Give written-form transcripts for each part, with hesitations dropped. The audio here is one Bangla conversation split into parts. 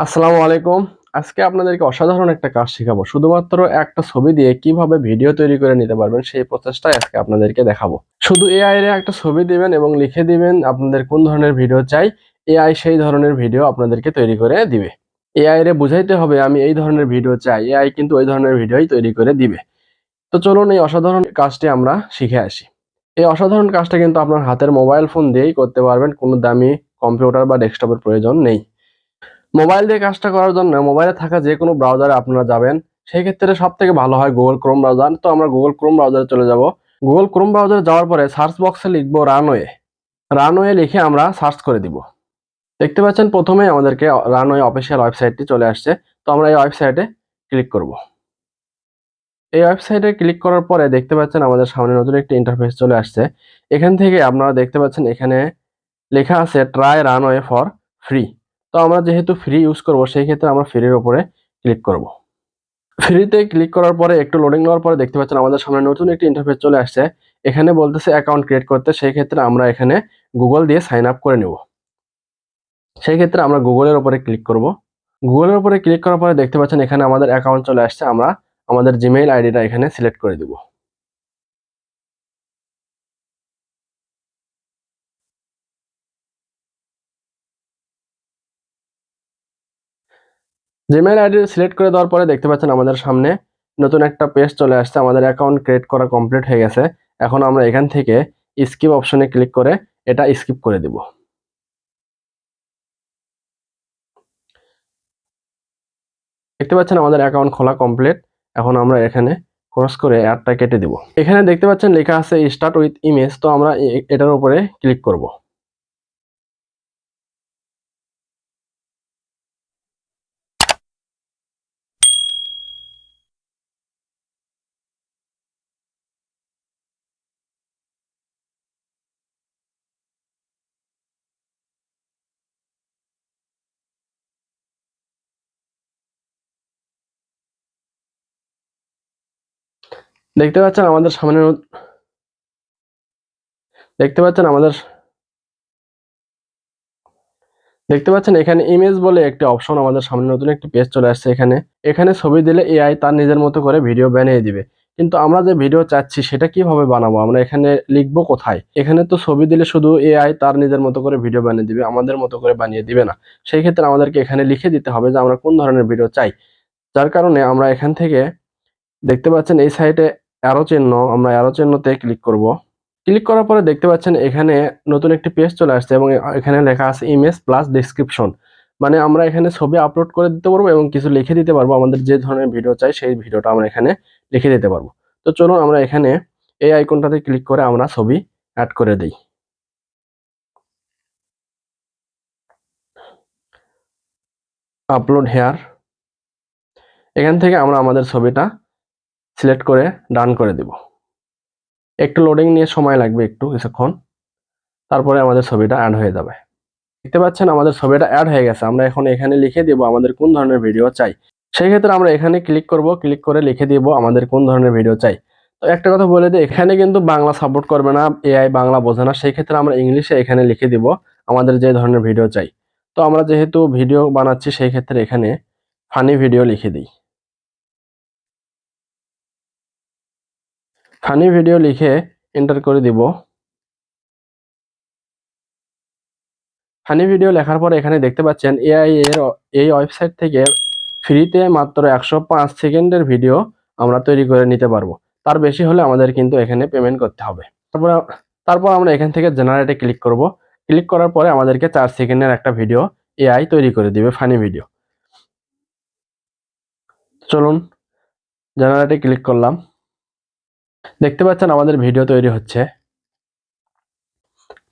আসসালামু আলাইকুম। আজকে আপনাদেরকে অসাধারণ একটা কাজ শেখাবো। শুধুমাত্র একটা ছবি দিয়ে কিভাবে ভিডিও তৈরি করে নিতে পারবেন সেই প্রচেষ্টাই আজকে আপনাদেরকে দেখাবো। শুধু এআই এর একটা ছবি দিবেন এবং লিখে দিবেন আপনাদের কোন ধরনের ভিডিও চাই। এআই সেই ধরনের ভিডিও আপনাদেরকে তৈরি করে দিবে। এআই রে বুঝাইতে হবে আমি এই ধরনের ভিডিও চাই। এআই কিন্তু ওই ধরনের ভিডিওই তৈরি করে দিবে। তো চলুন এই অসাধারণ কাজটি আমরা শিখে আসি। এই অসাধারণ কাজটা কিন্তু আপনার হাতের মোবাইল ফোন দিয়েই করতে পারবেন। কোনো দামি কম্পিউটার বা ডেস্কটপের প্রয়োজন নেই। মোবাইল দিয়ে কাজটা করার জন্য মোবাইলে থাকা যে কোনো ব্রাউজারে আপনারা যাবেন। সেই ক্ষেত্রে সবথেকে ভালো হয় গুগল ক্রোম ব্রাউজার। তো আমরা গুগল ক্রোম ব্রাউজারে চলে যাব। গুগল ক্রোম ব্রাউজারে যাওয়ার পরে সার্চ বক্সে লিখব রানওয়ে। রানওয়ে লিখে আমরা সার্চ করে দিব। দেখতে পাচ্ছেন প্রথমে আমাদেরকে রানওয়ে অফিসিয়াল ওয়েবসাইটটি চলে আসছে। তো আমরা এই ওয়েবসাইটে ক্লিক করব। এই ওয়েবসাইটে ক্লিক করার পরে দেখতে পাচ্ছেন আমাদের সামনে নতুন একটি ইন্টারফেস চলে আসছে। এখান থেকে আপনারা দেখতে পাচ্ছেন এখানে লেখা আছে ট্রাই রানওয়ে ফর ফ্রি। তো আমরা যেহেতু ফ্রি ইউজ করব সেই ক্ষেত্রে আমরা ফ্রির উপরে ক্লিক করব। ফ্রিতে ক্লিক করার পরে একটু লোডিং নেওয়ার পরে দেখতে পাচ্ছেন আমাদের সামনে নতুন একটি ইন্টারফেস চলে আসছে। এখানে বলতেছে অ্যাকাউন্ট ক্রিয়েট করতে। সেই ক্ষেত্রে আমরা এখানে গুগল দিয়ে সাইন আপ করে নেব। সেই ক্ষেত্রে আমরা গুগলের উপরে ক্লিক করব। গুগলের উপরে ক্লিক করার পরে দেখতে পাচ্ছেন এখানে আমাদের অ্যাকাউন্ট চলে আসছে। আমরা আমাদের জিমেইল আইডিটা এখানে সিলেক্ট করে দিব। জিমেইল আইডি সিলেক্ট করে দেওয়ার পরে দেখতে পাচ্ছেন আমাদের সামনে নতুন একটা পেজ চলে আসছে। আমাদের অ্যাকাউন্ট ক্রিয়েট করা কমপ্লিট হয়ে গেছে। এখন আমরা এখান থেকে স্কিপ অপশনে ক্লিক করে এটা স্কিপ করে দিব। দেখতে পাচ্ছেন আমাদের অ্যাকাউন্ট খোলা কমপ্লিট। এখন আমরা এখানে ক্রস করে অ্যাডটা কেটে দিব। এখানে দেখতে পাচ্ছেন লেখা আছে স্টার্ট উইথ ইমেজ। তো আমরা এটার উপরে ক্লিক করব। দেখতে পাচ্ছেন আমাদের সামনে দেখতে পাচ্ছেন আমাদের দেখতে পাচ্ছেন এখানে ইমেজ বলে একটি অপশন আমাদের সামনে নতুন একটি পেজ চলে আসছে। এখানে এখানে ছবি দিলে এআই তার নিজের মতো করে ভিডিও বানিয়ে দিবে। কিন্তু আমরা যে ভিডিও চাচ্ছি সেটা কিভাবে বানাবো, আমরা এখানে লিখবো কোথায়? এখানে তো ছবি দিলে শুধু এআই তার নিজের মতো করে ভিডিও বানিয়ে দিবে, আমাদের মতো করে বানিয়ে দিবে না। সেই ক্ষেত্রে আমাদেরকে এখানে লিখে দিতে হবে যে আমরা কোন ধরনের ভিডিও চাই। যার কারণে আমরা এখান থেকে দেখতে পাচ্ছেন এই সাইটে অ্যারো চিহ্ন, আমরা অ্যারো চিহ্নতে ক্লিক করব। ক্লিক করার পরে দেখতে পাচ্ছেন এখানে নতুন একটি পেজ চলে আসছে এবং এখানে লেখা আছে ইমেজ প্লাস ডেসক্রিপশন। মানে আমরা এখানে ছবি আপলোড করে দিতে পারবো এবং কিছু লিখে দিতে পারবো। আমাদের যে ধরনের ভিডিও চাই সেই ভিডিওটা আমরা এখানে লিখে দিতে পারবো। তো চলুন আমরা এখানে এই আইকনটাতে ক্লিক করে আমরা ছবি অ্যাড করে দিই। আপলোড হেয়ার, এখান থেকে আমরা আমাদের ছবিটা সিলেক্ট করে ডান করে দিব। একটু লোডিং নিয়ে সময় লাগবে একটু কিছুক্ষণ, তারপরে আমাদের ছবিটা অ্যাড হয়ে যাবে। দেখতে পাচ্ছেন আমাদের ছবিটা অ্যাড হয়ে গেছে। আমরা এখন এখানে লিখে দিব আমাদের কোন ধরনের ভিডিও চাই। সেই ক্ষেত্রে আমরা এখানে ক্লিক করব, ক্লিক করে লিখে দিব আমাদের কোন ধরনের ভিডিও চাই। তো একটা কথা বলে দিই, এখানে কিন্তু বাংলা সাপোর্ট করবে না, এআই বাংলা বোঝে না। সেই ক্ষেত্রে আমরা ইংলিশে এখানে লিখে দিব আমাদের যে ধরনের ভিডিও চাই। তো আমরা যেহেতু ভিডিও বানাচ্ছি সেই ক্ষেত্রে এখানে ফানি ভিডিও লিখে দিই। ফানি ভিডিও লিখে এন্টার করে দিব। ফানি ভিডিও লেখার পরে এখানে দেখতে পাচ্ছেন এআই এর এই ওয়েবসাইট থেকে ফ্রিতে মাত্র 105 সেকেন্ডের ভিডিও আমরা তৈরি করে নিতে পারবো। তার বেশি হলে আমাদের কিন্তু এখানে পেমেন্ট করতে হবে। তারপর তারপর আমরা এখান থেকে জেনারেটে ক্লিক করব। ক্লিক করার পরে আমাদেরকে 4 সেকেন্ডের একটা ভিডিও এআই তৈরি করে দিবে, ফানি ভিডিও। চলুন জেনারেটে ক্লিক করলাম। দেখতে পাচ্ছেন আমাদের ভিডিও তৈরি হচ্ছে।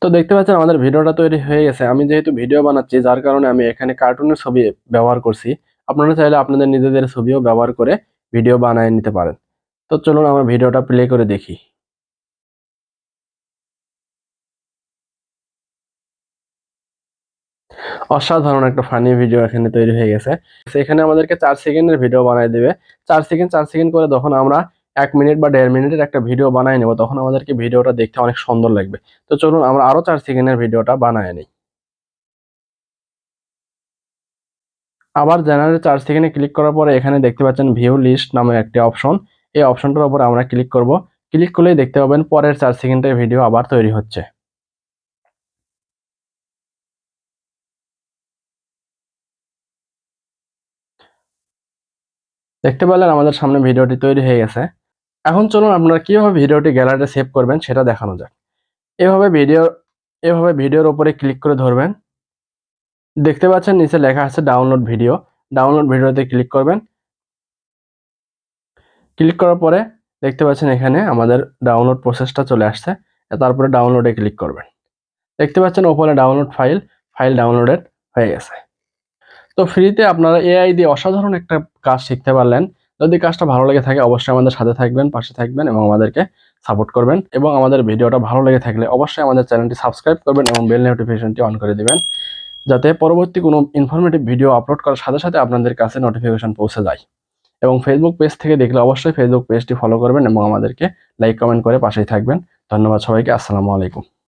তো দেখতে পাচ্ছেন আমাদের ভিডিওটা তৈরি হয়ে গেছে। আমি যেহেতু ভিডিও বানাচ্ছি যার কারণে আমি এখানে কার্টুনের ছবি ব্যবহার করছি। আপনারা চাইলে আপনাদের নিজেদের ছবিও ব্যবহার করে ভিডিও বানিয়ে নিতে পারেন। তো চলুন আমরা ভিডিওটা প্লে করে দেখি। অসাধারণ একটা ফানি ভিডিও এখানে তৈরি হয়ে গেছে। এখানে আমাদেরকে 4 সেকেন্ডের ভিডিও বানায় দিবে। 4 সেকেন্ড করে যখন আমরা 1 মিনিট বা 1.5 মিনিটের একটা ভিডিও বানায় নেব তখন আমাদেরকে ভিডিওটা দেখতে অনেক সুন্দর লাগবে। তো চলুন আমরা আরো 4 সেকেন্ডের ভিডিওটা বানায় নিই। আবার জেনারেট সার্চ সেখানে ক্লিক করার পরে এখানে দেখতে পাচ্ছেন ভিউ লিস্ট নামে একটি অপশন। এই অপশনটার উপর আমরা ক্লিক করব। ক্লিক করলেই দেখতে পাবেন পরের 4 সেকেন্ডের ভিডিও আবার তৈরি হচ্ছে। দেখতে পেলেন আমাদের সামনে ভিডিওটি তৈরি হয়ে গেছে। এখন চলুন আপনারা কিভাবে ভিডিওটি গ্যালারিতে সেভ করবেন সেটা দেখানো যাক। এভাবে ভিডিও এভাবে ভিডিওর উপরে ক্লিক করে ধরবেন। দেখতে পাচ্ছেন নিচে লেখা আছে ডাউনলোড ভিডিও। ডাউনলোড ভিডিওতে ক্লিক করবেন। ক্লিক করার পরে দেখতে পাচ্ছেন এখানে আমাদের ডাউনলোড প্রসেসটা চলে আসছে। তারপরে ডাউনলোডে ক্লিক করবেন। দেখতে পাচ্ছেন ওপরে ডাউনলোড ফাইল ডাউনলোডেড হয়ে গেছে। তো ফ্রিতে আপনারা এআই দিয়ে অসাধারণ একটা কাজ শিখতে পারলেন। যদি কাজটা ভালো লেগে থাকে অবশ্যই আমাদের সাথে থাকবেন, পাশে থাকবেন এবং আমাদেরকে সাপোর্ট করবেন। এবং আমাদের ভিডিওটা ভালো লেগে থাকলে অবশ্যই আমাদের চ্যানেলটি সাবস্ক্রাইব করবেন এবং বেল নোটিফিকেশনটি অন করে দিবেন, যাতে পরবর্তী কোনো ইনফরমেটিভ ভিডিও আপলোড করার সাথে সাথে আপনাদের কাছে নোটিফিকেশন পৌঁছে যায়। এবং ফেসবুক পেজ থেকে দেখলে অবশ্যই ফেসবুক পেজটি ফলো করবেন এবং আমাদেরকে লাইক কমেন্ট করে পাশেই থাকবেন। ধন্যবাদ সবাইকে। আসসালামু আলাইকুম।